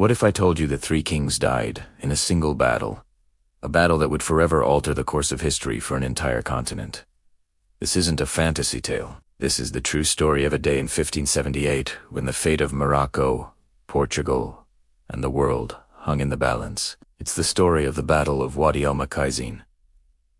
What if I told you that 3 kings died in a single battle? A battle that would forever alter the course of history for an entire continent. This isn't a fantasy tale. This is the true story of a day in 1578 when the fate of Morocco, Portugal, and the world hung in the balance. It's the story of the Battle of Wadi al-Makazin,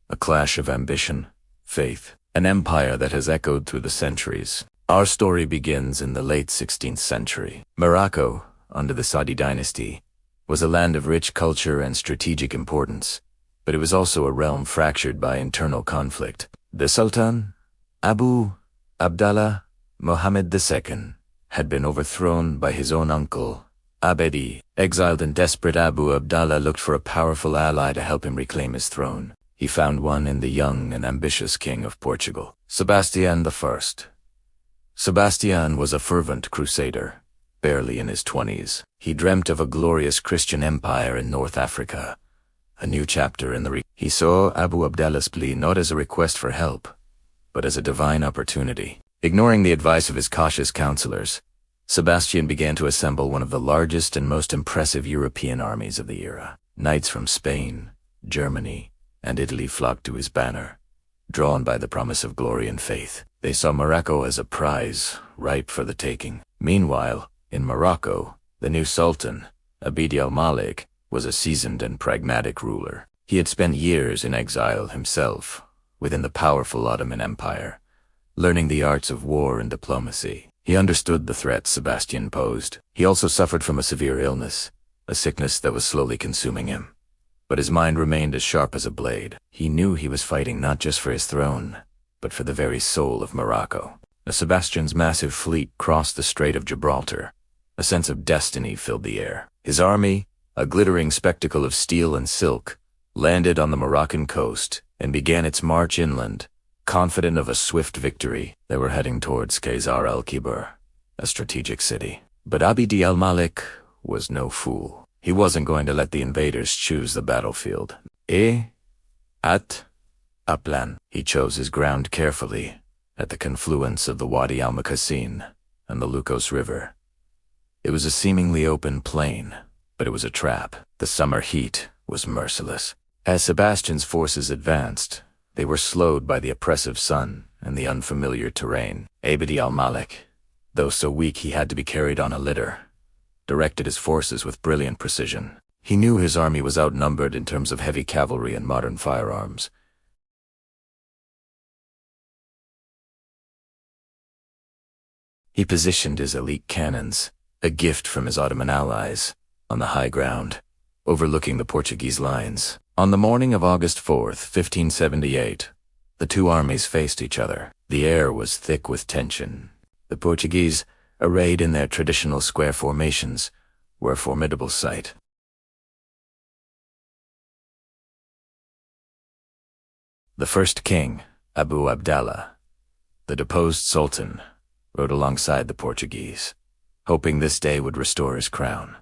a clash of ambition, faith, an empire that has echoed through the centuries. Our story begins in the late 16th century. Morocco, under the Saudi dynasty, was a land of rich culture and strategic importance, but it was also a realm fractured by internal conflict. The Sultan, Abu Abdallah Mohammed II, had been overthrown by his own uncle, Abedi. Exiled and desperate, Abu Abdallah looked for a powerful ally to help him reclaim his throne. He found one in the young and ambitious king of Portugal, Sebastian I. Sebastian was a fervent crusader, barely in his 20s. He dreamt of a glorious Christian empire in North Africa, a new chapter in the He saw Abu Abdallah's plea not as a request for help, but as a divine opportunity. Ignoring the advice of his cautious counselors, Sebastian began to assemble one of the largest and most impressive European armies of the era. Knights from Spain, Germany, and Italy flocked to his banner, drawn by the promise of glory and faith. They saw Morocco as a prize, ripe for the taking. Meanwhile, in Morocco, the new sultan, Abd al-Malik, was a seasoned and pragmatic ruler. He had spent years in exile himself, within the powerful Ottoman Empire, learning the arts of war and diplomacy. He understood the threats Sebastian posed. He also suffered from a severe illness, a sickness that was slowly consuming him. But his mind remained as sharp as a blade. He knew he was fighting not just for his throne, but for the very soul of Morocco. As Sebastian's massive fleet crossed the Strait of Gibraltar, a sense of destiny filled the air. His army, a glittering spectacle of steel and silk, landed on the Moroccan coast and began its march inland, confident of a swift victory. They were heading towards Qasr al-Kibr, a strategic city. But Abd al-Malik was no fool. He wasn't going to let the invaders choose the battlefield. At Upland. He chose his ground carefully, at the confluence of the Wadi al-Makazin and the Lucos River. It was a seemingly open plain, but it was a trap. The summer heat was merciless. As Sebastian's forces advanced, they were slowed by the oppressive sun and the unfamiliar terrain. Abd al-Malik, though so weak he had to be carried on a litter, directed his forces with brilliant precision. He knew his army was outnumbered in terms of heavy cavalry and modern firearms. He positioned his elite cannons, a gift from his Ottoman allies, on the high ground, overlooking the Portuguese lines. On the morning of August 4th, 1578, the two armies faced each other. The air was thick with tension. The Portuguese, arrayed in their traditional square formations, were a formidable sight. The first king, Abu Abdallah, the deposed sultan, rode alongside the Portuguese, hoping this day would restore his crown.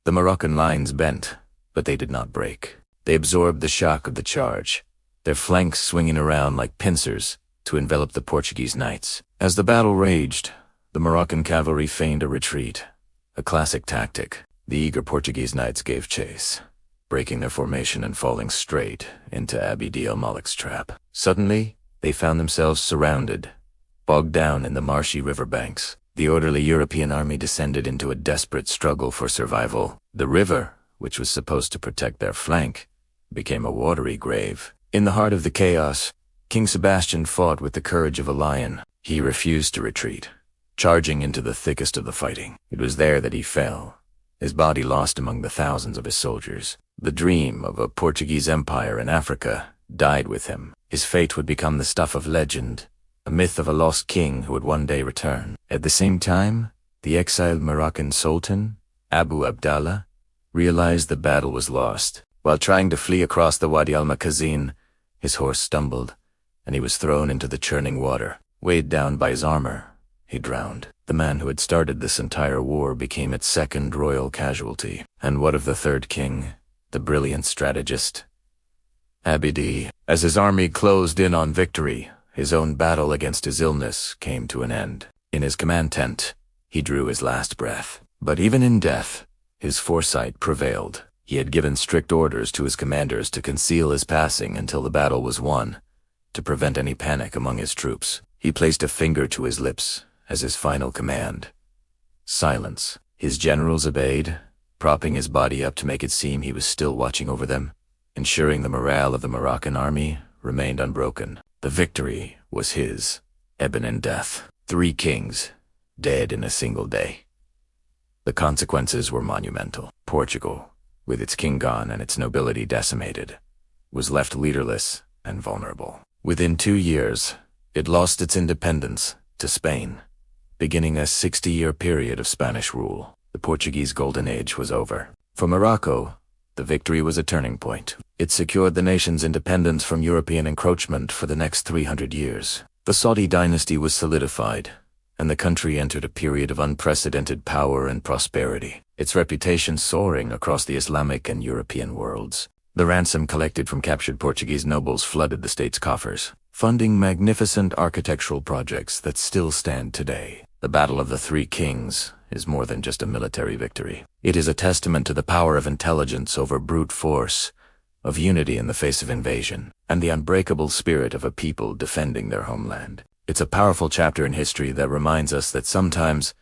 The Moroccan lines bent, but they did not break. They absorbed the shock of the charge, their flanks swinging around like pincers to envelop the Portuguese knights. As the battle raged, the Moroccan cavalry feigned a retreat, a classic tactic. The eager Portuguese knights gave chase, breaking their formation and falling straight into Abd al-Malik's trap. Suddenly, they found themselves surrounded, bogged down in the marshy riverbanks. The orderly European army descended into a desperate struggle for survival. The river, which was supposed to protect their flank, became a watery grave. In the heart of the chaos, King Sebastian fought with the courage of a lion. He refused to retreat, charging into the thickest of the fighting. It was there that he fell, his body lost among the thousands of his soldiers. The dream of a Portuguese empire in Africa died with him. His fate would become the stuff of legend, a myth of a lost king who would one day return. At the same time, the exiled Moroccan sultan, Abu Abdallah, realized the battle was lost. While trying to flee across the Wadi al-Makazin, his horse stumbled, and he was thrown into the churning water. Weighed down by his armor, he drowned. The man who had started this entire war became its second royal casualty. And what of the third king, the brilliant strategist? Abidi. As his army closed in on victory, his own battle against his illness came to an end. In his command tent, he drew his last breath. But even in death, his foresight prevailed. He had given strict orders to his commanders to conceal his passing until the battle was won, to prevent any panic among his troops. He placed a finger to his lips as his final command. Silence. His generals obeyed, propping his body up to make it seem he was still watching over them, ensuring the morale of the Moroccan army remained unbroken. The victory was his. Ebon in death. 3 kings, dead in a single day. The consequences were monumental. Portugal, with its king gone and its nobility decimated, was left leaderless and vulnerable. Within 2 years, it lost its independence to Spain, beginning a 60-year period of Spanish rule. The Portuguese Golden Age was over. For Morocco, the victory was a turning point. It secured the nation's independence from European encroachment for the next 300 years. The Saudi dynasty was solidified, and the country entered a period of unprecedented power and prosperity, its reputation soaring across the Islamic and European worlds. The ransom collected from captured Portuguese nobles flooded the state's coffers, funding magnificent architectural projects that still stand today. The Battle of the 3 Kings is more than just a military victory. It is a testament to the power of intelligence over brute force, of unity in the face of invasion, and the unbreakable spirit of a people defending their homeland. It's a powerful chapter in history that reminds us that sometimes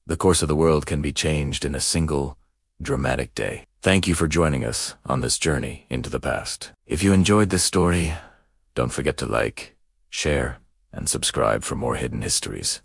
the course of the world can be changed in a single, dramatic day. Thank you for joining us on this journey into the past. If you enjoyed this story, don't forget to like, share, and subscribe for more hidden histories.